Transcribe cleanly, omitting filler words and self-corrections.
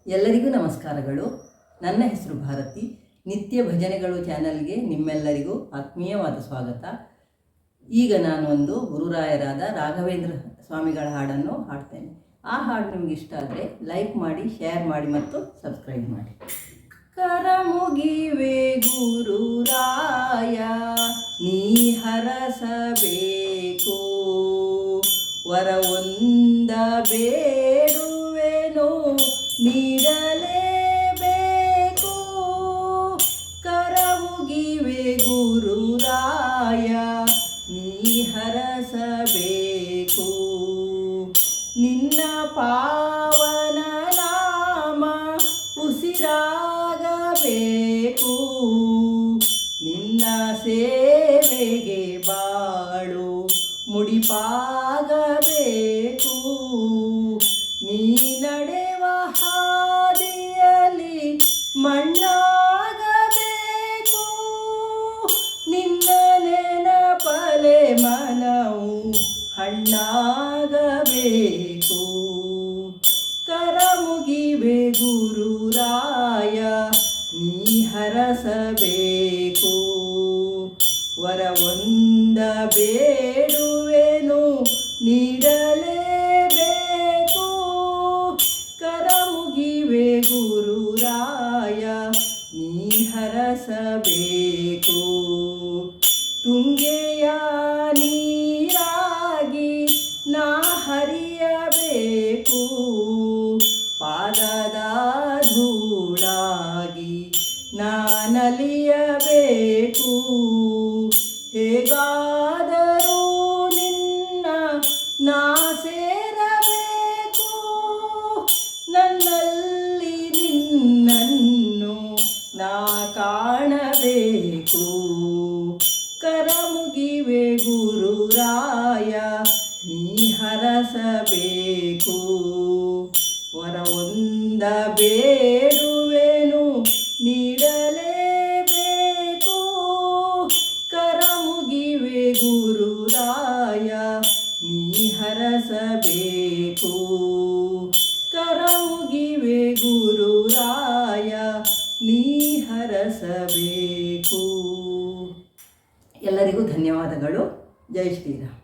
ಎಲ್ಲರಿಗೂ ನಮಸ್ಕಾರಗಳು. ನನ್ನ ಹೆಸರು ಭಾರತಿ. ನಿತ್ಯ ಭಜನೆಗಳು ಚಾನಲ್ಗೆ ನಿಮ್ಮೆಲ್ಲರಿಗೂ ಆತ್ಮೀಯವಾದ ಸ್ವಾಗತ. ಈಗ ನಾನು ಒಂದು ಗುರುರಾಯರಾದ ರಾಘವೇಂದ್ರ ಸ್ವಾಮಿಗಳ ಹಾಡನ್ನು ಹಾಡ್ತೇನೆ. ಆ ಹಾಡು ನಿಮ್ಗೆ ಇಷ್ಟ ಆದರೆ ಲೈಕ್ ಮಾಡಿ, ಶೇರ್ ಮಾಡಿ ಮತ್ತು ಸಬ್ಸ್ಕ್ರೈಬ್ ಮಾಡಿ. ಕರಮುಗಿವೆ ಗುರುರಾಯ ನೀ ಹರಸಬೇಕು, ವರವೊಂದ ಬೇಡುವೆನು ನೀಡಲೇಬೇಕು. ಕರಮುಗಿವೆ ಗುರುರಾಯ ನೀ ಹರಸಬೇಕು, ನಿನ್ನ ಪಾವನ ನಾಮ ಉಸಿರಾಗಬೇಕು. ನಿನ್ನ ಸೇವೆಗೆ ಬಾಳು ಮುಡಿಪಾಗಬೇಕು. ನೀ ನಡೆವ ಹಾದಿಯಲ್ಲಿ ಮಣ್ಣಾಗಬೇಕು. ನಿನ್ನ ನೆನಪಲೆ ಮನವು ಹಣ್ಣಾಗಬೇಕು. ಕರಮುಗಿವೆ ಗುರುರಾಯ ನೀ ಹರಸಬೇಕು, ವರವೊಂದ ಬೇಡುವೆನು ನೀಡಲೇಬೇಕು. ಕರಮುಗಿವೆ ಗುರುರಾಯ ನೀ ಹರಸಬೇಕು. ತುಂಗೆಯ ನೀರಾಗಿ ನಾ ಹರಿಯಬೇಕು, ಪಾದದ ಧೂಳಾಗಿ ನಾನಲಿಯಬೇಕು. ಹೇಗಾದರೂ ನಿನ್ನ ನಾ ಸೇರಬೇಕು, ನನ್ನಲ್ಲಿ ನಿನ್ನನ್ನು ನಾ ಕಾಣಬೇಕು. ಕರಮುಗಿವೆ ಗುರುರಾಯ ನೀ ಹರಸಬೇಕು, ವರವೊಂದ ಬೇಡುವೆನು ನೀಡಲೇಬೇಕು. ಕರಮುಗಿವೆ ಗುರುರಾಯ ನೀ ಹರಸಬೇಕು, ಕರಮುಗಿವೆ ಗುರುರಾಯ ನೀ ಹರಸಬೇಕು. ಎಲ್ಲರಿಗೂ ಧನ್ಯವಾದಗಳು. ಜೈ ಶ್ರೀರಾಮ್.